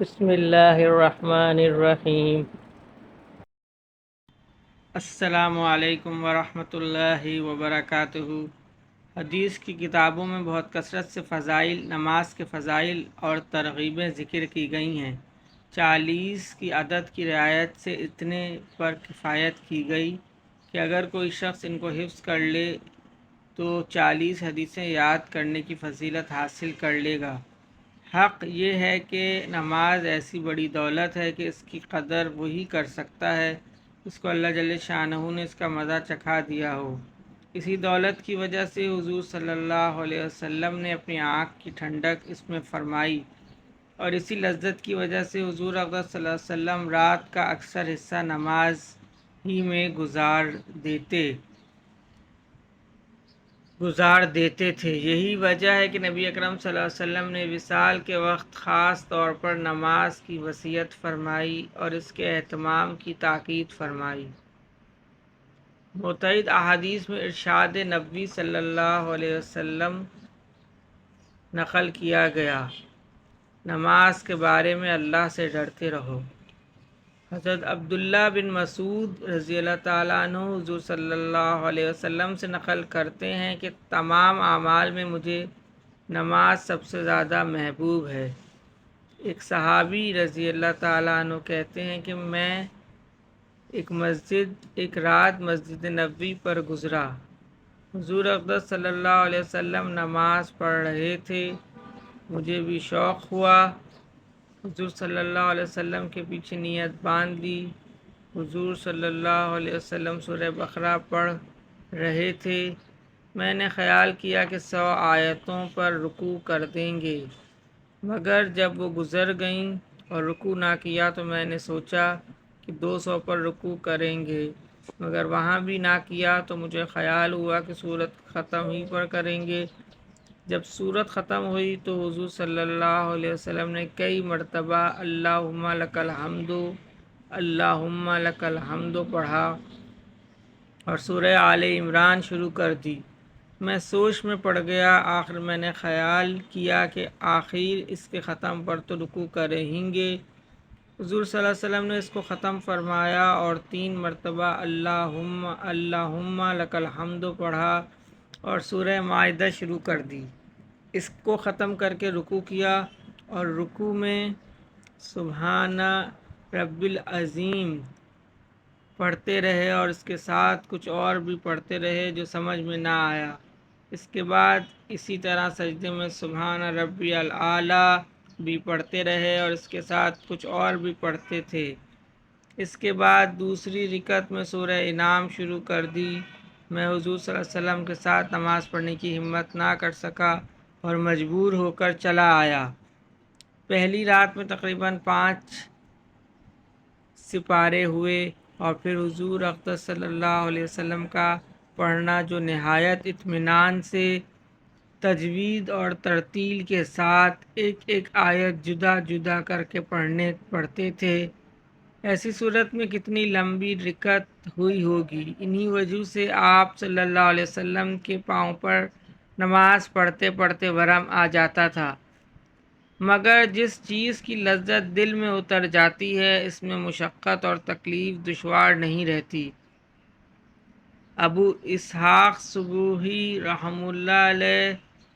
بسم اللہ الرحمن الرحیم۔ السلام علیکم ورحمۃ اللہ وبرکاتہ۔ حدیث کی کتابوں میں بہت کثرت سے فضائل نماز کے فضائل اور ترغیبیں ذکر کی گئی ہیں۔ 40 کی عدد کی رعایت سے اتنے پر کفایت کی گئی کہ اگر کوئی شخص ان کو حفظ کر لے تو 40 حدیثیں یاد کرنے کی فضیلت حاصل کر لے گا۔ حق یہ ہے کہ نماز ایسی بڑی دولت ہے کہ اس کی قدر وہی کر سکتا ہے اس کو اللہ جل شانہ نے اس کا مزہ چکھا دیا ہو۔ اسی دولت کی وجہ سے حضور صلی اللہ علیہ وسلم نے اپنی آنکھ کی ٹھنڈک اس میں فرمائی، اور اسی لذت کی وجہ سے حضور اقدس صلی اللہ علیہ وسلم رات کا اکثر حصہ نماز ہی میں گزار دیتے تھے۔ یہی وجہ ہے کہ نبی اکرم صلی اللہ علیہ وسلم نے وصال کے وقت خاص طور پر نماز کی وصیت فرمائی اور اس کے اہتمام کی تاکید فرمائی۔ متعدد احادیث میں ارشاد نبوی صلی اللہ علیہ وسلم نقل کیا گیا، نماز کے بارے میں اللہ سے ڈرتے رہو۔ حضرت عبداللہ بن مسعود رضی اللہ تعالیٰ عنہ حضور صلی اللہ علیہ وسلم سے نقل کرتے ہیں کہ تمام اعمال میں مجھے نماز سب سے زیادہ محبوب ہے۔ ایک صحابی رضی اللہ تعالیٰ عنہ کہتے ہیں کہ میں ایک رات مسجد نبوی پر گزرا، حضور اقدس صلی اللہ علیہ وسلم نماز پڑھ رہے تھے، مجھے بھی شوق ہوا، حضور صلی اللہ علیہ وسلم کے پیچھے نیت باندھ لی۔ حضور صلی اللہ علیہ وسلم سورہ بقرہ پڑھ رہے تھے، میں نے خیال کیا کہ 100 آیتوں پر رکوع کر دیں گے، مگر جب وہ گزر گئیں اور رکوع نہ کیا تو میں نے سوچا کہ 200 پر رکوع کریں گے، مگر وہاں بھی نہ کیا تو مجھے خیال ہوا کہ سورت ختم ہی پر کریں گے۔ جب سورت ختم ہوئی تو حضور صلی اللہ علیہ وسلم نے کئی مرتبہ اللہم لک الحمد اللہم لک الحمد پڑھا اور سورہ آل عمران شروع کر دی۔ میں سوچ میں پڑ گیا، آخر میں نے خیال کیا کہ آخر اس کے ختم پر تو رکوع کریں گے۔ حضور صلی اللہ علیہ وسلم نے اس کو ختم فرمایا اور 3 مرتبہ اللہم اللہم لک الحمد پڑھا اور سورہ مائدہ شروع کر دی۔ اس کو ختم کر کے رکوع کیا اور رکوع میں سبحان رب العظیم پڑھتے رہے اور اس کے ساتھ کچھ اور بھی پڑھتے رہے جو سمجھ میں نہ آیا۔ اس کے بعد اسی طرح سجدے میں سبحان ربی الاعلیٰ بھی پڑھتے رہے اور اس کے ساتھ کچھ اور بھی پڑھتے تھے۔ اس کے بعد دوسری رکعت میں سورہ انعام شروع کر دی۔ میں حضور صلی اللہ علیہ وسلم کے ساتھ نماز پڑھنے کی ہمت نہ کر سکا اور مجبور ہو کر چلا آیا۔ پہلی رات میں تقریباً 5 سپارے ہوئے اور پھر حضور اقدس صلی اللہ علیہ وسلم کا پڑھنا جو نہایت اطمینان سے تجوید اور ترتیل کے ساتھ ایک ایک آیت جدا جدا کر کے پڑھتے تھے۔ ایسی صورت میں کتنی لمبی رکعت ہوئی ہوگی۔ انہی وجہ سے آپ صلی اللہ علیہ وسلم کے پاؤں پر نماز پڑھتے پڑھتے ورم آ جاتا تھا، مگر جس چیز کی لذت دل میں اتر جاتی ہے اس میں مشقت اور تکلیف دشوار نہیں رہتی۔ ابو اسحاق سبوعی رحمہ اللہ علیہ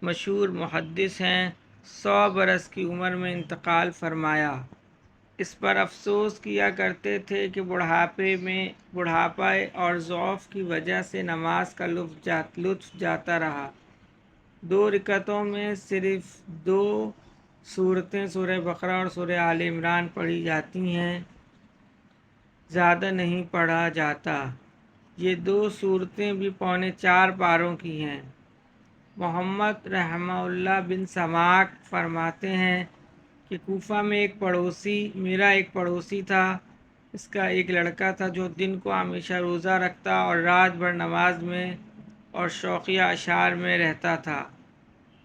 مشہور محدث ہیں، 100 برس کی عمر میں انتقال فرمایا۔ اس پر افسوس کیا کرتے تھے کہ بڑھاپا اور ضعف کی وجہ سے نماز کا لطف جاتا رہا۔ 2 رکعتوں میں صرف 2 سورتیں سورہ بقرہ اور سورہ آل عمران پڑھی جاتی ہیں، زیادہ نہیں پڑھا جاتا۔ یہ 2 سورتیں بھی پونے 4 پاروں کی ہیں۔ محمد رحمہ اللہ بن سماک فرماتے ہیں کہ کوفہ میں میرا ایک پڑوسی تھا، اس کا ایک لڑکا تھا جو دن کو ہمیشہ روزہ رکھتا اور رات بھر نماز میں اور شوقیہ اشعار میں رہتا تھا۔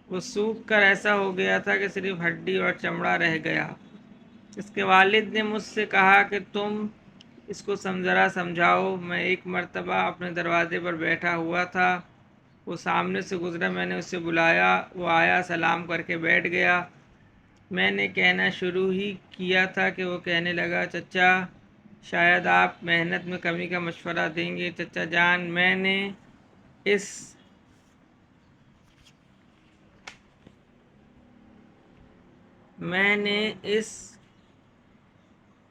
وہ سوکھ کر ایسا ہو گیا تھا کہ صرف ہڈی اور چمڑا رہ گیا۔ اس کے والد نے مجھ سے کہا کہ تم اس کو ذرا سمجھاؤ۔ میں ایک مرتبہ اپنے دروازے پر بیٹھا ہوا تھا، وہ سامنے سے گزرا، میں نے اسے بلایا، وہ آیا، سلام کر کے بیٹھ گیا۔ میں نے کہنا شروع ہی کیا تھا کہ وہ کہنے لگا، چچا شاید آپ محنت میں کمی کا مشورہ دیں گے۔ چچا جان، میں نے اس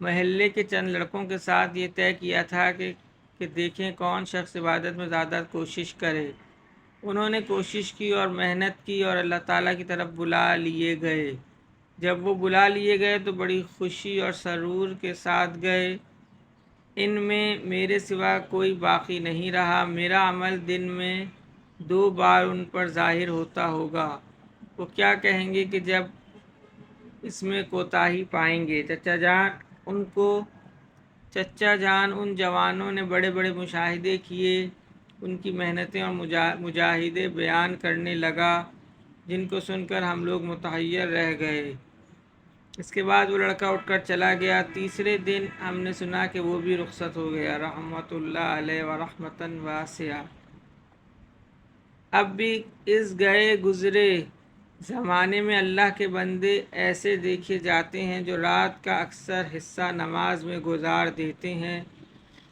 محلے کے چند لڑکوں کے ساتھ یہ طے کیا تھا کہ دیکھیں کون شخص عبادت میں زیادہ کوشش کرے۔ انہوں نے کوشش کی اور محنت کی اور اللہ تعالیٰ کی طرف بلا لیے گئے۔ جب وہ بلا لیے گئے تو بڑی خوشی اور سرور کے ساتھ گئے۔ ان میں میرے سوا کوئی باقی نہیں رہا۔ میرا عمل دن میں 2 بار ان پر ظاہر ہوتا ہوگا۔ وہ کیا کہیں گے کہ جب اس میں کوتاہی پائیں گے؟ چچا جان ان جوانوں نے بڑے بڑے مشاہدے کیے، ان کی محنتیں اور مجاہدے بیان کرنے لگا، جن کو سن کر ہم لوگ متحیر رہ گئے۔ اس کے بعد وہ لڑکا اٹھ کر چلا گیا۔ تیسرے دن ہم نے سنا کہ وہ بھی رخصت ہو گیا، رحمۃ اللہ علیہ ورحمۃ واسعہ۔ اب بھی اس گئے گزرے زمانے میں اللہ کے بندے ایسے دیکھے جاتے ہیں جو رات کا اکثر حصہ نماز میں گزار دیتے ہیں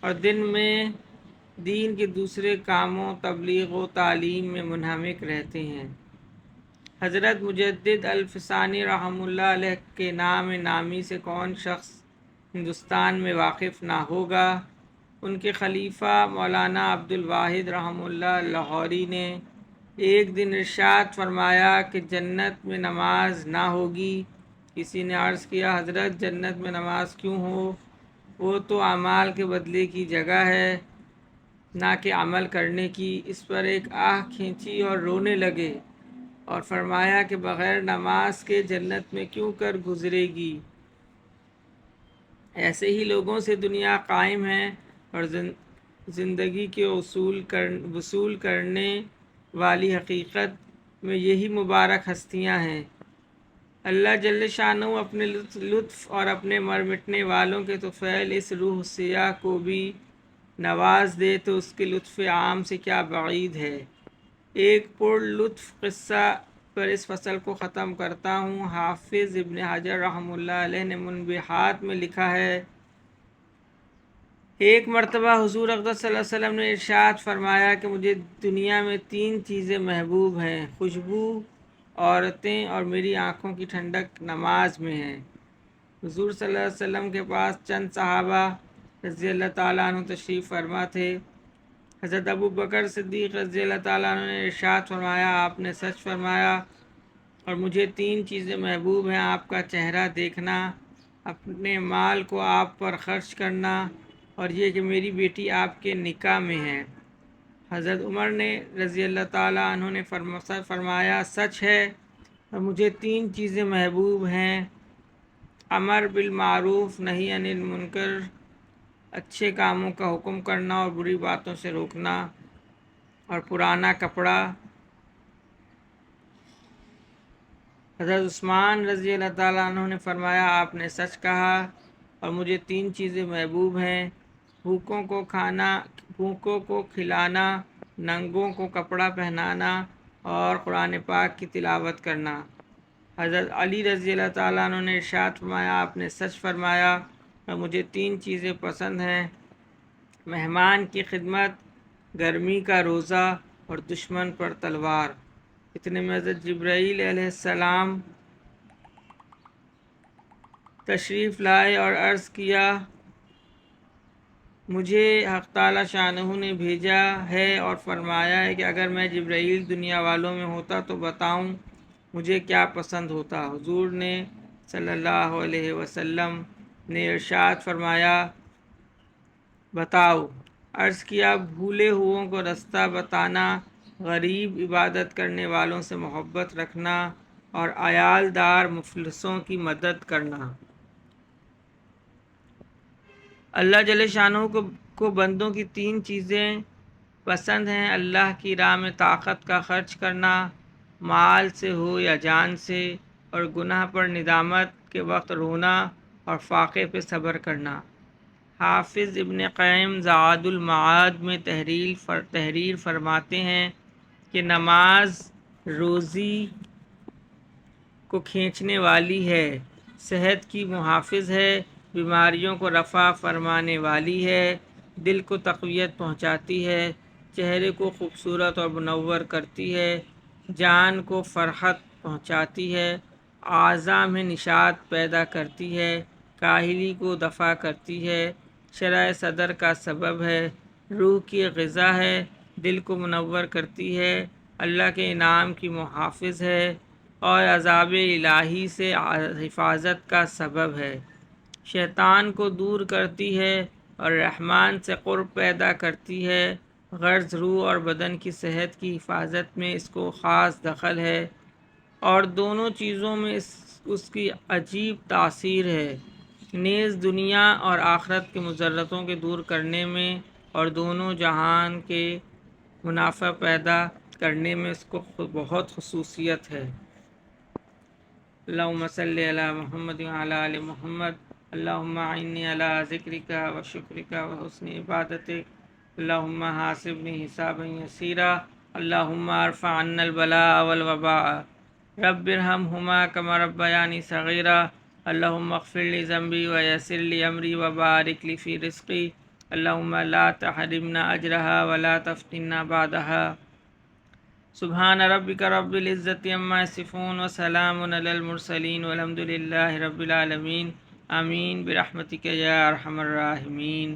اور دن میں دین کے دوسرے کاموں، تبلیغ و تعلیم میں منہمک رہتے ہیں۔ حضرت مجدد الفسانی رحمہ اللہ علیہ کے نام نامی سے کون شخص ہندوستان میں واقف نہ ہوگا؟ ان کے خلیفہ مولانا عبد الواحد رحمہ اللہ لاہوری نے ایک دن ارشاد فرمایا کہ جنت میں نماز نہ ہوگی۔ کسی نے عرض کیا، حضرت جنت میں نماز کیوں ہو؟ وہ تو اعمال کے بدلے کی جگہ ہے، نہ کہ عمل کرنے کی۔ اس پر ایک آہ کھینچی اور رونے لگے اور فرمایا کہ بغیر نماز کے جنت میں کیوں کر گزرے گی؟ ایسے ہی لوگوں سے دنیا قائم ہے اور زندگی کے وصول کرنے والی حقیقت میں یہی مبارک ہستیاں ہیں۔ اللہ جل شانہ اپنے لطف اور اپنے مر مٹنے والوں کے طفیل اس روح سیاہ کو بھی نواز دے تو اس کے لطف عام سے کیا بعید ہے۔ ایک پر لطف قصہ پر اس فصل کو ختم کرتا ہوں۔ حافظ ابن حجر رحمہ اللہ علیہ نے منبحات میں لکھا ہے، ایک مرتبہ حضور اقدس صلی اللہ علیہ وسلم نے ارشاد فرمایا کہ مجھے دنیا میں 3 چیزیں محبوب ہیں، خوشبو، عورتیں اور میری آنکھوں کی ٹھنڈک نماز میں ہے۔ حضور صلی اللہ علیہ وسلم کے پاس چند صحابہ رضی اللہ تعالیٰ عنہ تشریف فرما تھے۔ حضرت ابو بکر صدیق رضی اللہ تعالیٰ عنہ نے ارشاد فرمایا، آپ نے سچ فرمایا اور مجھے 3 چیزیں محبوب ہیں، آپ کا چہرہ دیکھنا، اپنے مال کو آپ پر خرچ کرنا اور یہ کہ میری بیٹی آپ کے نکاح میں ہے۔ حضرت عمر نے رضی اللہ تعالیٰ عنہ نے فرمایا، سچ ہے اور مجھے 3 چیزیں محبوب ہیں، امر بالمعروف نہی عن المنکر، اچھے کاموں کا حکم کرنا اور بری باتوں سے روکنا، اور پرانا کپڑا۔ حضرت عثمان رضی اللہ تعالیٰ عنہ نے فرمایا، آپ نے سچ کہا اور مجھے 3 چیزیں محبوب ہیں، بھوکوں کو کھلانا، ننگوں کو کپڑا پہنانا اور قرآن پاک کی تلاوت کرنا۔ حضرت علی رضی اللہ تعالیٰ عنہ نے ارشاد فرمایا، آپ نے سچ فرمایا اور مجھے 3 چیزیں پسند ہیں، مہمان کی خدمت، گرمی کا روزہ اور دشمن پر تلوار۔ اتنے میں حضرت جبرائیل علیہ السلام تشریف لائے اور عرض کیا، مجھے حق تعالی شانہ نے بھیجا ہے اور فرمایا ہے کہ اگر میں جبرائیل دنیا والوں میں ہوتا تو بتاؤں مجھے کیا پسند ہوتا۔ حضور نے صلی اللہ علیہ وسلم نے ارشاد فرمایا، بتاؤ۔ عرض کیا، بھولے ہوئوں کو رستہ بتانا، غریب عبادت کرنے والوں سے محبت رکھنا اور عیال دار مفلسوں کی مدد کرنا۔ اللہ جل شانہ کو بندوں کی 3 چیزیں پسند ہیں، اللہ کی راہ میں طاقت کا خرچ کرنا، مال سے ہو یا جان سے، اور گناہ پر ندامت کے وقت رونا اور فاقے پہ صبر کرنا۔ حافظ ابن قیم زاد المعاد میں تحریر فرماتے ہیں کہ نماز روزی کو کھینچنے والی ہے، صحت کی محافظ ہے، بیماریوں کو رفع فرمانے والی ہے، دل کو تقویت پہنچاتی ہے، چہرے کو خوبصورت اور منور کرتی ہے، جان کو فرحت پہنچاتی ہے، اعضاء میں نشاط پیدا کرتی ہے، کاہلی کو دفع کرتی ہے، شرح صدر کا سبب ہے، روح کی غذا ہے، دل کو منور کرتی ہے، اللہ کے انعام کی محافظ ہے اور عذاب الہی سے حفاظت کا سبب ہے، شیطان کو دور کرتی ہے اور رحمان سے قرب پیدا کرتی ہے، غرض روح اور بدن کی صحت کی حفاظت میں اس کو خاص دخل ہے اور دونوں چیزوں میں اس کی عجیب تاثیر ہے، نیز دنیا اور آخرت کے مضرتوں کے دور کرنے میں اور دونوں جہان کے منافع پیدا کرنے میں اس کو بہت خصوصیت ہے۔ اللہم صلی علی محمد وعلی آل محمد، اللہم اعنی علی ذکرک و شکرک و حسن عبادتک، اللہم حاسبنی حسابا یسیرا، اللہم ارفع عنا البلاء والوباء، رب ارحمہما کما ربیانی صغیرا، اللہم اغفر لی ذنبی ویسر لی امری وبارک لی فی رزقی، اللہم لا تحرمنا اجرہا ولا تفتنا بعدہا، سبحان ربک رب العزت عما یصفون وسلام علی المرسلین والحمد للہ رب العالمین، آمین برحمتک یا ارحم الراحمین۔